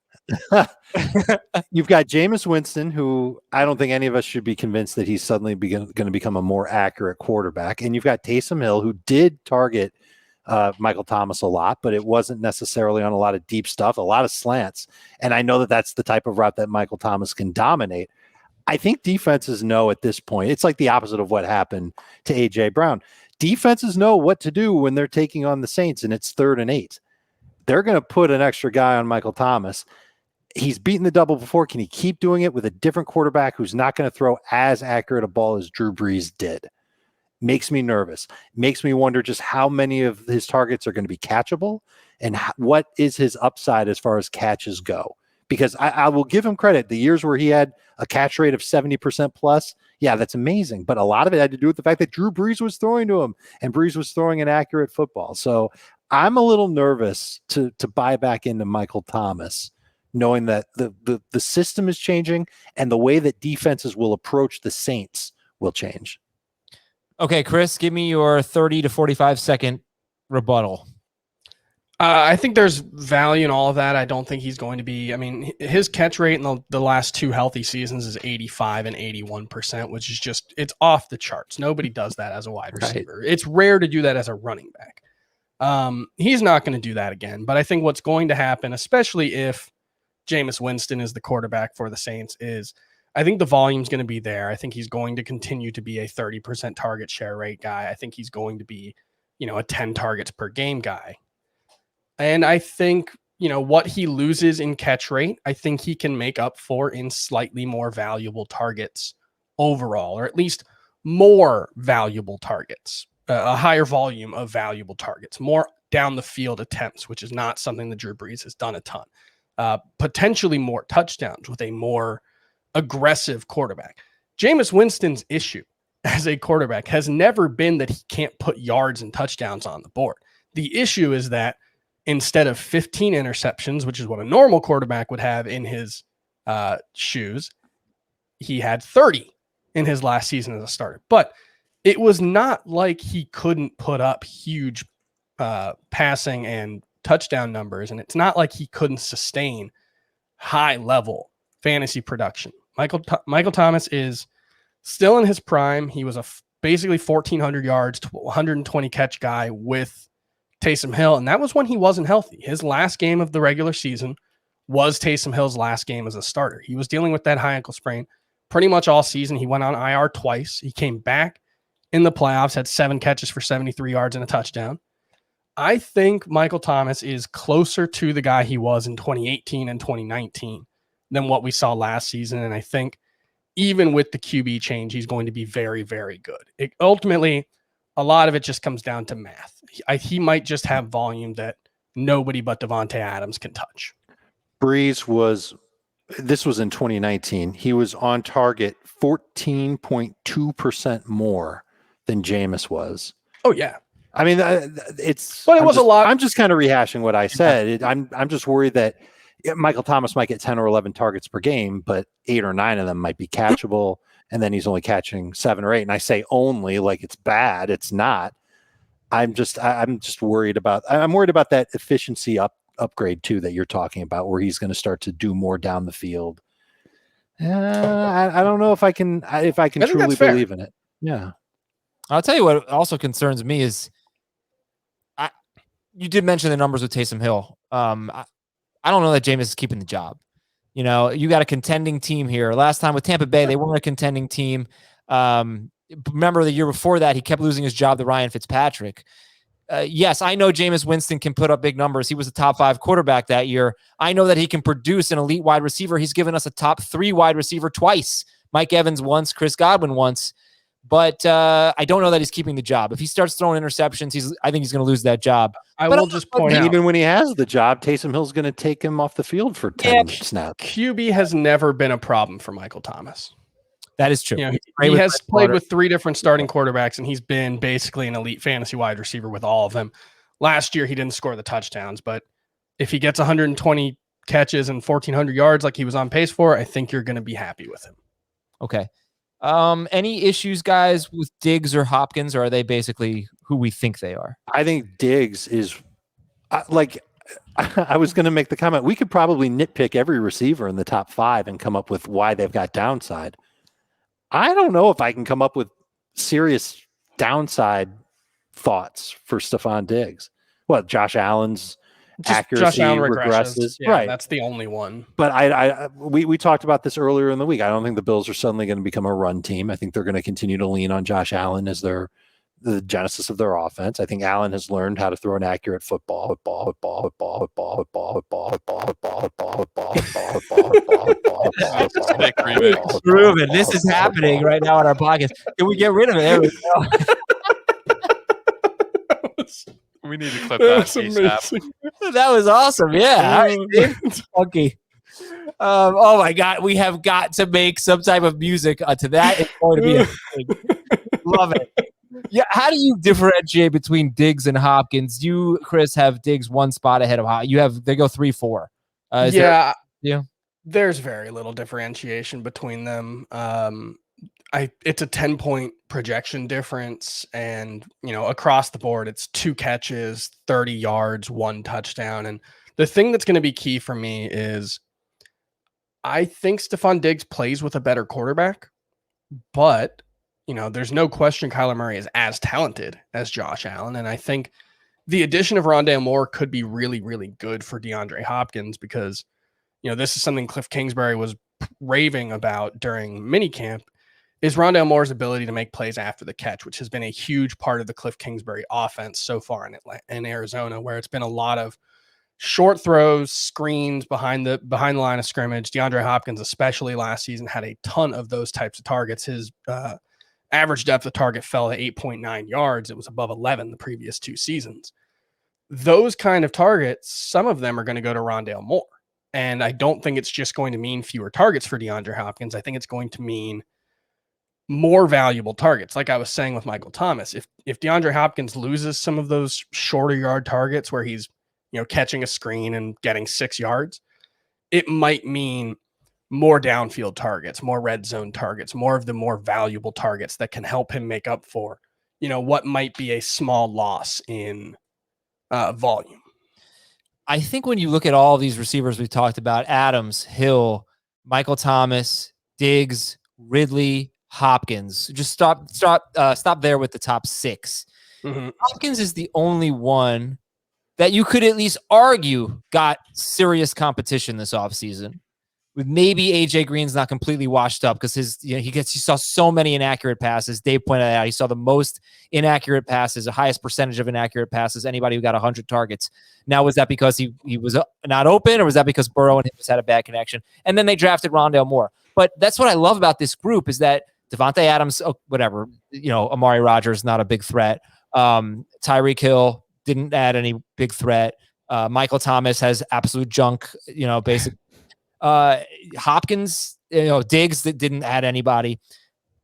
You've got Jameis Winston, who I don't think any of us should be convinced that he's suddenly going to become a more accurate quarterback. And you've got Taysom Hill, who did target Michael Thomas a lot, but it wasn't necessarily on a lot of deep stuff, a lot of slants. And I know that that's the type of route that Michael Thomas can dominate. I think defenses know at this point, it's like the opposite of what happened to A.J. Brown. Defenses know what to do when they're taking on the Saints and it's 3rd and 8. They're going to put an extra guy on Michael Thomas. He's beaten the double before. Can he keep doing it with a different quarterback who's not going to throw as accurate a ball as Drew Brees did? Makes me nervous. Makes me wonder just how many of his targets are going to be catchable and what is his upside as far as catches go. Because I will give him credit. The years where he had a catch rate of 70% plus, yeah, that's amazing. But a lot of it had to do with the fact that Drew Brees was throwing to him and Brees was throwing an accurate football. So I'm a little nervous to buy back into Michael Thomas, knowing that the system is changing and the way that defenses will approach the Saints will change. Okay, Chris, give me your 30 to 45 second rebuttal. I think there's value in all of that. I don't think he's going to be. I mean, his catch rate in the last 2 healthy seasons is 85 and 81%, which is just, it's off the charts. Nobody does that as a wide receiver. Right. It's rare to do that as a running back. He's not going to do that again. But I think what's going to happen, especially if Jameis Winston is the quarterback for the Saints, is I think the volume's going to be there. I think he's going to continue to be a 30% target share rate guy. I think he's going to be, a 10 targets per game guy. And I think, what he loses in catch rate, I think he can make up for in slightly more valuable targets overall, or at least more valuable targets, a higher volume of valuable targets, more down the field attempts, which is not something that Drew Brees has done a ton. Potentially more touchdowns with a more aggressive quarterback. Jameis Winston's issue as a quarterback has never been that he can't put yards and touchdowns on the board. The issue is that instead of 15 interceptions, which is what a normal quarterback would have in his shoes, he had 30 in his last season as a starter. But it was not like he couldn't put up huge passing and touchdown numbers, and it's not like he couldn't sustain high-level fantasy production. Michael Thomas is still in his prime. He was basically 1,400 yards, 120 catch guy with Taysom Hill, and that was when he wasn't healthy. His last game of the regular season was Taysom Hill's last game as a starter. He was dealing with that high ankle sprain pretty much all season. He went on IR twice. He came back in the playoffs, had 7 catches for 73 yards and a touchdown. I think Michael Thomas is closer to the guy he was in 2018 and 2019 than what we saw last season, and I think even with the QB change, he's going to be very, very good. Ultimately, a lot of it just comes down to math. He might just have volume that nobody but Devontae Adams can touch. Brees this was in 2019. He was on target 14.2% more than Jameis was. Oh, yeah. I mean, but it was a lot. I'm just kind of rehashing what I said. I'm just worried that Michael Thomas might get 10 or 11 targets per game, but 8 or 9 of them might be catchable. And then he's only catching 7 or 8. And I say only like it's bad. It's not. I'm just worried about. I'm worried about that efficiency upgrade too that you're talking about, where he's going to start to do more down the field. I don't know if I can truly believe in it. Yeah, I'll tell you what also concerns me is, you did mention the numbers with Taysom Hill. I don't know that Jameis is keeping the job. You got a contending team here. Last time with Tampa Bay, they weren't a contending team. Remember the year before that, he kept losing his job to Ryan Fitzpatrick. Yes, I know Jameis Winston can put up big numbers. He was a top 5 quarterback that year. I know that he can produce an elite wide receiver. He's given us a top 3 wide receiver twice. Mike Evans once, Chris Godwin once. But I don't know that he's keeping the job. If he starts throwing interceptions, I think he's going to lose that job. I will just point out, even when he has the job, Taysom Hill's going to take him off the field for 10 snaps. QB has never been a problem for Michael Thomas. That is true. He has played with 3 different starting quarterbacks, and he's been basically an elite fantasy wide receiver with all of them. Last year, he didn't score the touchdowns, but if he gets 120 catches and 1,400 yards like he was on pace for, I think you're going to be happy with him. Okay. Any issues, guys, with Diggs or Hopkins, or are they basically who we think they are? I think Diggs is I was going to make the comment, we could probably nitpick every receiver in the top 5 and come up with why they've got downside. I don't know if I can come up with serious downside thoughts for Stefon Diggs. What, Josh Allen's accuracy Josh Allen regresses. Yeah, right. That's the only one. But we talked about this earlier in the week. I don't think the Bills are suddenly going to become a run team. I think they're going to continue to lean on Josh Allen as their the genesis of their offense. I think Allen has learned how to throw an accurate football. Sick remix. Proven. This is happening right now on our podcast. Can we get rid of it? There we go. We need to clip That's that ASAP. amazing. That was awesome. Yeah. All right, Dave. Funky. Oh my God. We have got to make some type of music to that. It's going to be a thing. Love it. Yeah. How do you differentiate between Diggs and Hopkins? You, Chris, have Diggs one spot ahead of Hopkins. You have, they go 3-4. There's very little differentiation between them. It's a 10-point projection difference, and across the board, it's 2 catches, 30 yards, 1 touchdown. And the thing that's going to be key for me is I think Stefon Diggs plays with a better quarterback, but there's no question Kyler Murray is as talented as Josh Allen. And I think the addition of Rondale Moore could be really, really good for DeAndre Hopkins, because this is something Cliff Kingsbury was raving about during minicamp, is Rondale Moore's ability to make plays after the catch, which has been a huge part of the Cliff Kingsbury offense so far in Arizona, where it's been a lot of short throws, screens behind the line of scrimmage. DeAndre Hopkins, especially last season, had a ton of those types of targets. His average depth of target fell to 8.9 yards. It was above 11 the previous 2 seasons. Those kind of targets, some of them are going to go to Rondale Moore. And I don't think it's just going to mean fewer targets for DeAndre Hopkins. I think it's going to mean more valuable targets. Like I was saying with Michael Thomas, if DeAndre Hopkins loses some of those shorter yard targets where he's, catching a screen and getting 6 yards, it might mean more downfield targets, more red zone targets, more of the more valuable targets that can help him make up for, what might be a small loss in volume. I think when you look at all these receivers we've talked about, Adams, Hill, Michael Thomas, Diggs, Ridley, Hopkins, just stop there with the top 6. Mm-hmm. Hopkins is the only one that you could at least argue got serious competition this offseason. With maybe AJ Green's not completely washed up because he saw so many inaccurate passes. Dave pointed out he saw the most inaccurate passes, the highest percentage of inaccurate passes, anybody who got 100 targets. Now, was that because he was not open, or was that because Burrow and him just had a bad connection? And then they drafted Rondale Moore. But that's what I love about this group, is that Devontae Adams, Amari Rodgers, not a big threat. Tyreek Hill didn't add any big threat. Michael Thomas has absolute junk, basic. Hopkins, Diggs, that didn't add anybody.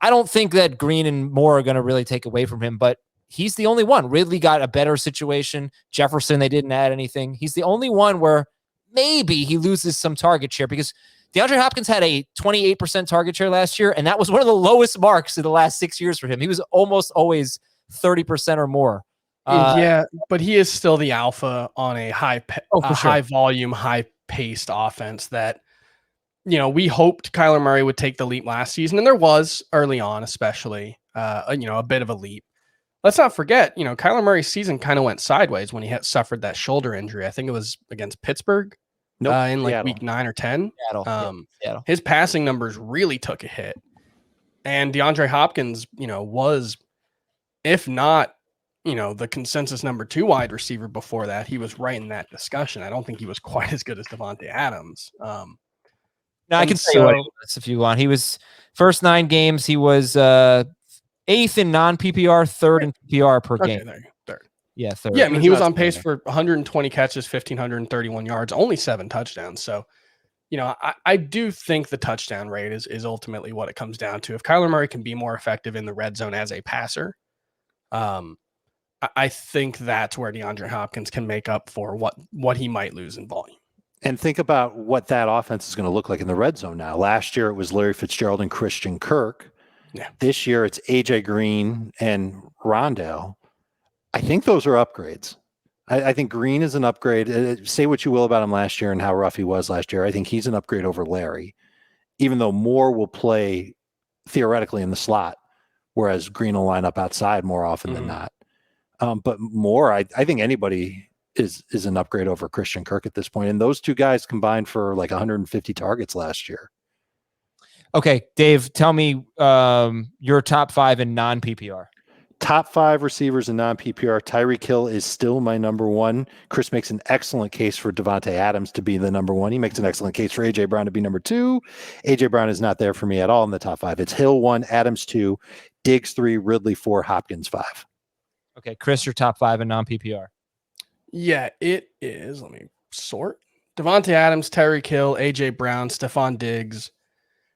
I don't think that Green and Moore are going to really take away from him, but he's the only one. Ridley got a better situation. Jefferson, they didn't add anything. He's the only one where maybe he loses some target share, because DeAndre Hopkins had a 28% target share last year, and that was one of the lowest marks in the last 6 years for him. He was almost always 30% or more. But he is still the alpha on a high volume, high paced offense that, we hoped Kyler Murray would take the leap last season, and there was early on, especially, a bit of a leap. Let's not forget, Kyler Murray's season kind of went sideways when he had suffered that shoulder injury. I think it was against Pittsburgh in like week 9 or 10. Seattle. His passing numbers really took a hit, and DeAndre Hopkins, was, if not, the consensus number 2 wide receiver before that. He was right in that discussion. I don't think he was quite as good as Devontae Adams. No, I can say what he was if you want. He was first 9 games. He was 8th in non-PPR, 3rd in PPR per game. There you go. 3rd. Yeah, 3rd. Yeah, I mean, he was on pace for 120 catches, 1,531 yards, only 7 touchdowns. So, I do think the touchdown rate is ultimately what it comes down to. If Kyler Murray can be more effective in the red zone as a passer, I think that's where DeAndre Hopkins can make up for what he might lose in volume. And think about what that offense is going to look like in the red zone now. Last year, it was Larry Fitzgerald and Christian Kirk. Yeah. This year, it's AJ Green and Rondale. I think those are upgrades. I think Green is an upgrade. Say what you will about him last year and how rough he was last year. I think he's an upgrade over Larry, even though Moore will play theoretically in the slot, whereas Green will line up outside more often than not. But Moore, I think anybody is an upgrade over Christian Kirk at this point. And those 2 guys combined for like 150 targets last year. Okay, Dave, tell me your top 5 in non-PPR. top 5 receivers in non-PPR, Tyreek Hill is still my number one. Chris makes an excellent case for Devontae Adams to be the number one. He makes an excellent case for A.J. Brown to be number 2. A.J. Brown is not there for me at all in the top 5. It's Hill 1, Adams 2, Diggs 3, Ridley 4, Hopkins 5. Okay, Chris, your top 5 in non-PPR. Yeah, it is. Let me sort. Devontae Adams, Tyreek Hill, A.J. Brown, Stefon Diggs,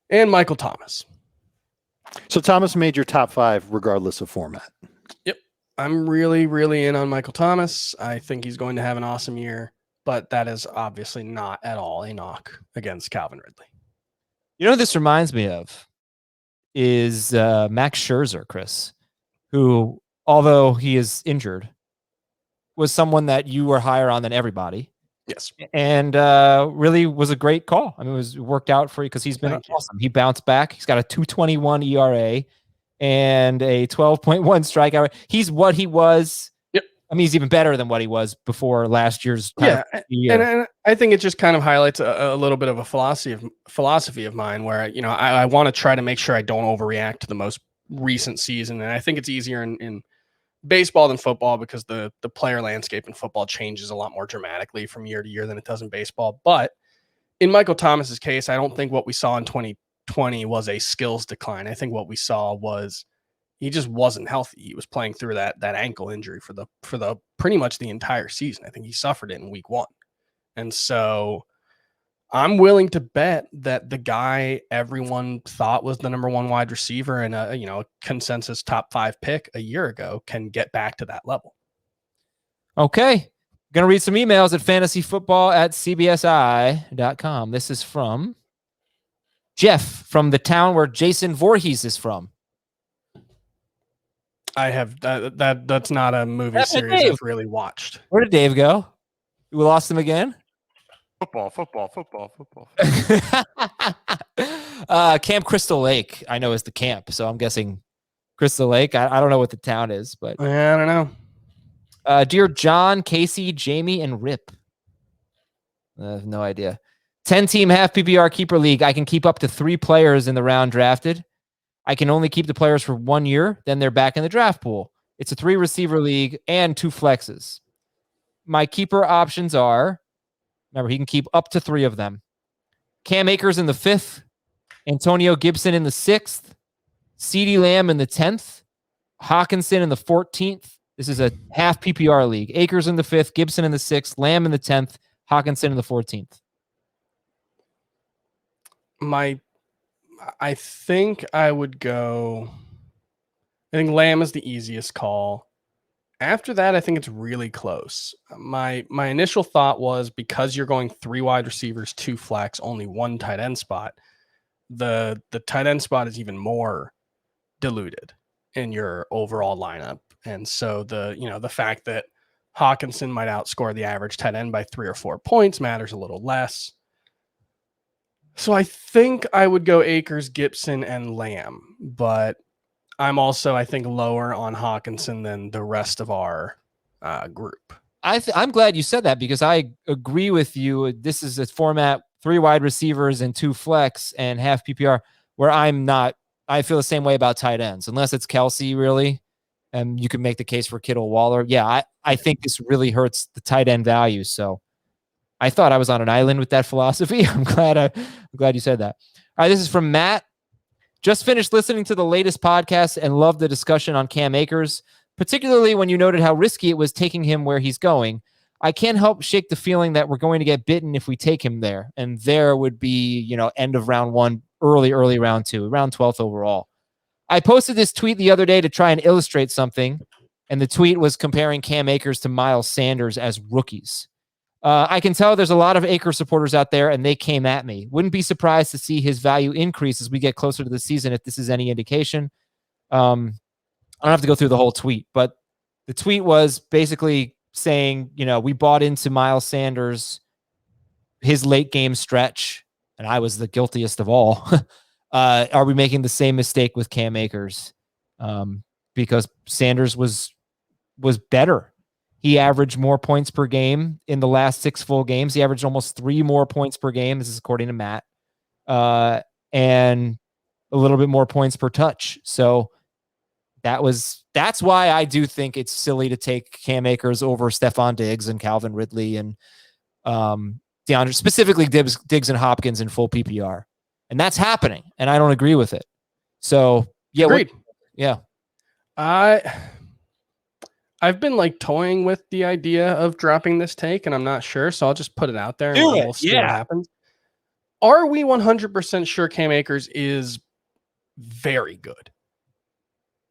and Michael Thomas. So Thomas made your top 5 regardless of format. Yep. I'm really, really in on Michael Thomas. I think he's going to have an awesome year, but that is obviously not at all a knock against Calvin Ridley. You know what this reminds me of is Max Scherzer, Chris, who, although he is injured, was someone that you were higher on than everybody. Yes. And really was a great call. I mean, it worked out for you because he's been awesome. He bounced back. He's got a 2.21 ERA and a 12.1 strikeout. He's what he was. Yep. I mean, he's even better than what he was before last year's year. And I think it just kind of highlights a little bit of a philosophy of mine where, you know, I want to try to make sure I don't overreact to the most recent season. And I think it's easier in baseball than football because the player landscape in football changes a lot more dramatically from year to year than it does in baseball. But in Michael Thomas's case, I don't think what we saw in 2020 was a skills decline. I think what we saw was he just wasn't healthy. He was playing through that ankle injury for the pretty much the entire season. I think he suffered it in week 1. And so I'm willing to bet that the guy everyone thought was the number 1 wide receiver and a consensus top 5 pick a year ago can get back to that level. Okay. Going to read some emails at fantasyfootball@cbsi.com. This is from Jeff from the town where Jason Voorhees is from. I have that's not a movie series I've really watched. Where did Dave go? We lost him again? Football. Camp Crystal Lake, I know, is the camp. So I'm guessing Crystal Lake. I don't know what the town is, but I don't know. Dear John, Casey, Jamie, and Rip. I have no idea. 10-team half PPR keeper league. I can keep up to 3 players in the round drafted. I can only keep the players for 1 year. Then they're back in the draft pool. It's a 3 receiver league and 2 flexes. My keeper options are, remember, he can keep up to 3 of them. Cam Akers in the 5th, Antonio Gibson in the 6th, CeeDee Lamb in the 10th, Hawkinson in the 14th. This is a half PPR league. Akers in the 5th, Gibson in the 6th, Lamb in the 10th, Hawkinson in the 14th. I think I would go. I think Lamb is the easiest call. After that, I think it's really close. My initial thought was because you're going 3 wide receivers, 2 flex, only 1 tight end spot, the tight end spot is even more diluted in your overall lineup. And so the fact that Hawkinson might outscore the average tight end by 3 or 4 points matters a little less. So I think I would go Akers, Gibson, and Lamb, but I'm also, I think, lower on Hawkinson than the rest of our group. I'm glad you said that because I agree with you. This is a format, 3 wide receivers and 2 flex and half PPR, where I feel the same way about tight ends, unless it's Kelsey, really. And you can make the case for Kittle, Waller. Yeah, I think this really hurts the tight end value. So I thought I was on an island with that philosophy. I'm glad you said that. All right, this is from Matt. Just finished listening to the latest podcast and loved the discussion on Cam Akers, particularly when you noted how risky it was taking him where he's going. I can't help shake the feeling that we're going to get bitten if we take him there. And there would be, end of round 1, early round 2, around 12th overall. I posted this tweet the other day to try and illustrate something. And the tweet was comparing Cam Akers to Miles Sanders as rookies. I can tell there's a lot of Akers supporters out there, and they came at me. Wouldn't be surprised to see his value increase as we get closer to the season, if this is any indication. I don't have to go through the whole tweet, but the tweet was basically saying, we bought into Miles Sanders, his late game stretch, and I was the guiltiest of all. Are we making the same mistake with Cam Akers? Because Sanders was better. He averaged more points per game in the last 6 full games. He averaged almost 3 more points per game. This is according to Matt. And a little bit more points per touch. So That's why I do think it's silly to take Cam Akers over Stefon Diggs and Calvin Ridley and DeAndre, specifically Diggs and Hopkins in full PPR. And that's happening, and I don't agree with it. So, yeah. Agreed. Yeah. I've been like toying with the idea of dropping this take, and I'm not sure, so I'll just put it out there and we'll see what happens. Are we 100% sure Cam Akers is very good?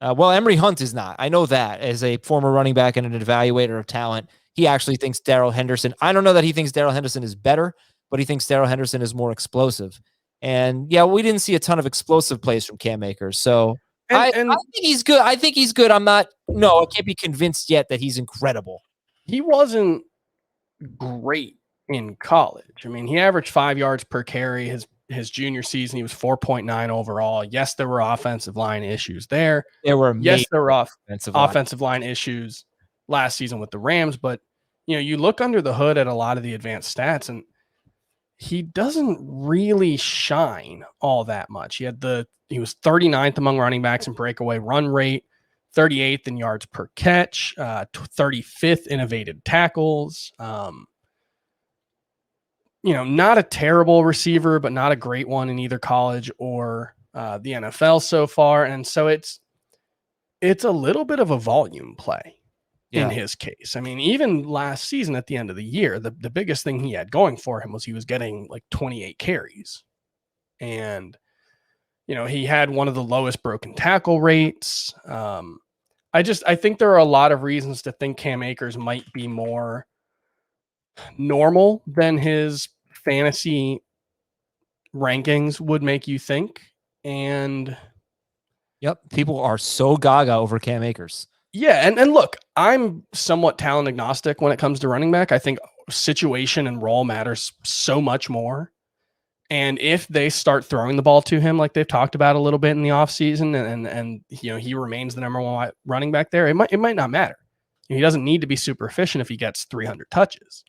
Well, Emory Hunt is not. I know that as a former running back and an evaluator of talent. He actually thinks Darrell Henderson. I don't know that he thinks Darrell Henderson is better, but he thinks Darrell Henderson is more explosive. And yeah, we didn't see a ton of explosive plays from Cam Akers. So I think he's good. I can't be convinced yet that he's incredible. He wasn't great in college. I mean, he averaged 5 yards per carry. His junior season, he was 4.9 overall. Yes, there were offensive line issues there. There were offensive line issues last season with the Rams, but you look under the hood at a lot of the advanced stats, and he doesn't really shine all that much. He was 39th among running backs in breakaway run rate, 38th in yards per catch, 35th in evaded tackles. Not a terrible receiver, but not a great one in either college or the NFL so far. And so it's a little bit of a volume play in his case. I mean, even last season at the end of the year, the biggest thing he had going for him was he was getting like 28 carries. And, he had one of the lowest broken tackle rates. I think there are a lot of reasons to think Cam Akers might be more normal than his fantasy rankings would make you think. And people are so gaga over Cam Akers. Yeah, and look, I'm somewhat talent agnostic when it comes to running back. I think situation and role matters so much more. And if they start throwing the ball to him like they've talked about a little bit in the offseason and he remains the number one running back there, it might not matter. He doesn't need to be super efficient if he gets 300 touches.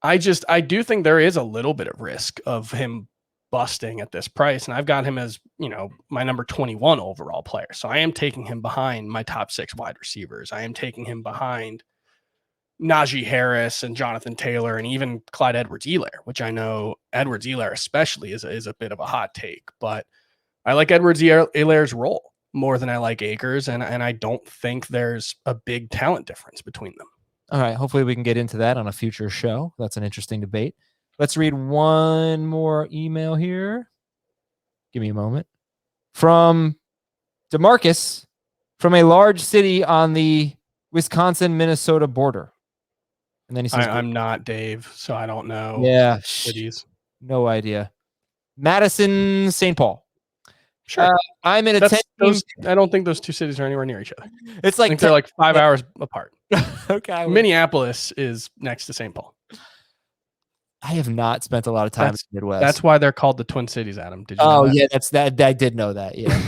I do think there is a little bit of risk of him busting at this price. And I've got him as, my number 21 overall player. So I am taking him behind my top 6 wide receivers. I am taking him behind Najee Harris and Jonathan Taylor and even Clyde Edwards-Helaire, which I know Edwards-Helaire especially is a bit of a hot take, but I like Edwards-Helaire's role more than I like Akers. And I don't think there's a big talent difference between them. All right. Hopefully we can get into that on a future show. That's an interesting debate. Let's read one more email here. Give me a moment. From DeMarcus, from a large city on the Wisconsin-Minnesota border. And then he says, I'm not Dave, so I don't know. Yeah. Cities. No idea. Madison, St. Paul. Sure. I'm in a 10-team. I don't think those two cities are anywhere near each other. It's like they're like 5 hours apart. Okay. Minneapolis is next to St. Paul. I have not spent a lot of time in the Midwest. That's why they're called the Twin Cities, Adam. Did you know that? Yeah, that's that. I did know that. Yeah.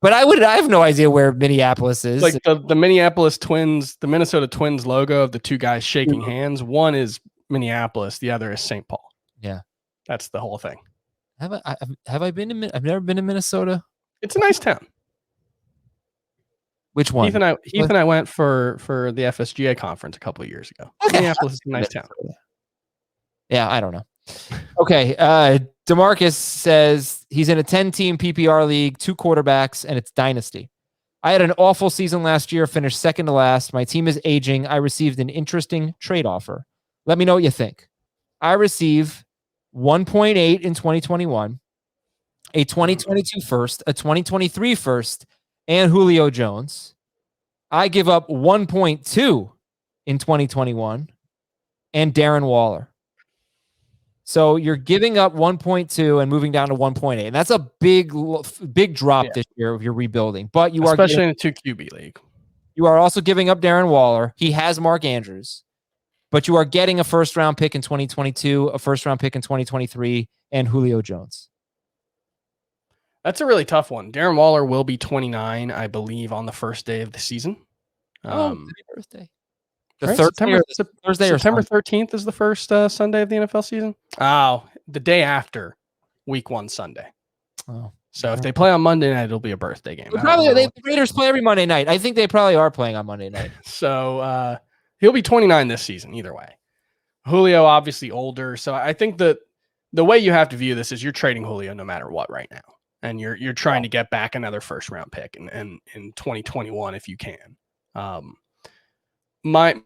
But I have no idea where Minneapolis is. Like the Minneapolis Twins, the Minnesota Twins logo of the two guys shaking hands. One is Minneapolis, the other is St. Paul. Yeah. That's the whole thing. Have I been to I've never been to Minnesota. It's a nice town. Which one? Heath and I went for the FSGA conference a couple of years ago. Okay. Minneapolis is a nice town. Yeah, I don't know. Okay. DeMarcus says he's in a 10-team PPR league, 2 quarterbacks, and it's dynasty. I had an awful season last year, finished second to last. My team is aging. I received an interesting trade offer. Let me know what you think. I receive 1.8 in 2021, a 2022 first, a 2023 first, and Julio Jones. I give up 1.2 in 2021 and Darren Waller. So you're giving up 1.2 and moving down to 1.8. And that's a big drop this year if you're rebuilding. But you especially in a 2 QB league. You are also giving up Darren Waller. He has Mark Andrews. But you are getting a first-round pick in 2022, a first-round pick in 2023, and Julio Jones. That's a really tough one. Darren Waller will be 29, I believe, on the first day of the season. Happy birthday. Thursday September 13th is the first Sunday of the NFL season. Oh, the day after Week 1 Sunday. Oh, So if they play on Monday night, it'll be a birthday game. The Raiders play every Monday night. I think they probably are playing on Monday night. So he'll be 29 this season either way. Julio obviously older. So I think that the way you have to view this is you're trading Julio no matter what right now. And you're trying to get back another first round pick in 2021 if you can. My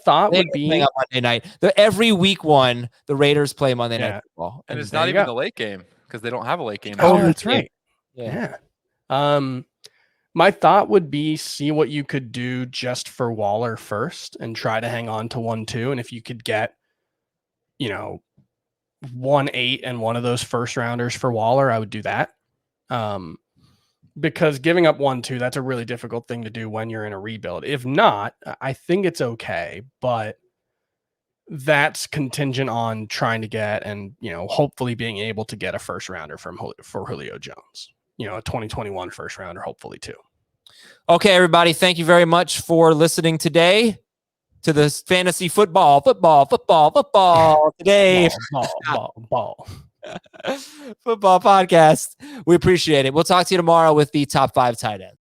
thought would be on Monday night. Every week one, the Raiders play Monday Night Football. And it's not even the late game because they don't have a late game. Oh, that's right. Yeah. My thought would be see what you could do just for Waller first and try to hang on to 1-2. And if you could get, 1-8 and one of those first rounders for Waller, I would do that. Because giving up 1-2, that's a really difficult thing to do when you're in a rebuild. If not, I think it's okay, but that's contingent on trying to get and, hopefully being able to get a first rounder for Julio Jones, a 2021 first rounder, hopefully too. Okay, everybody. Thank you very much for listening today to this fantasy football today. Ball. Football podcast. We appreciate it. We'll talk to you tomorrow with the top 5 tight ends.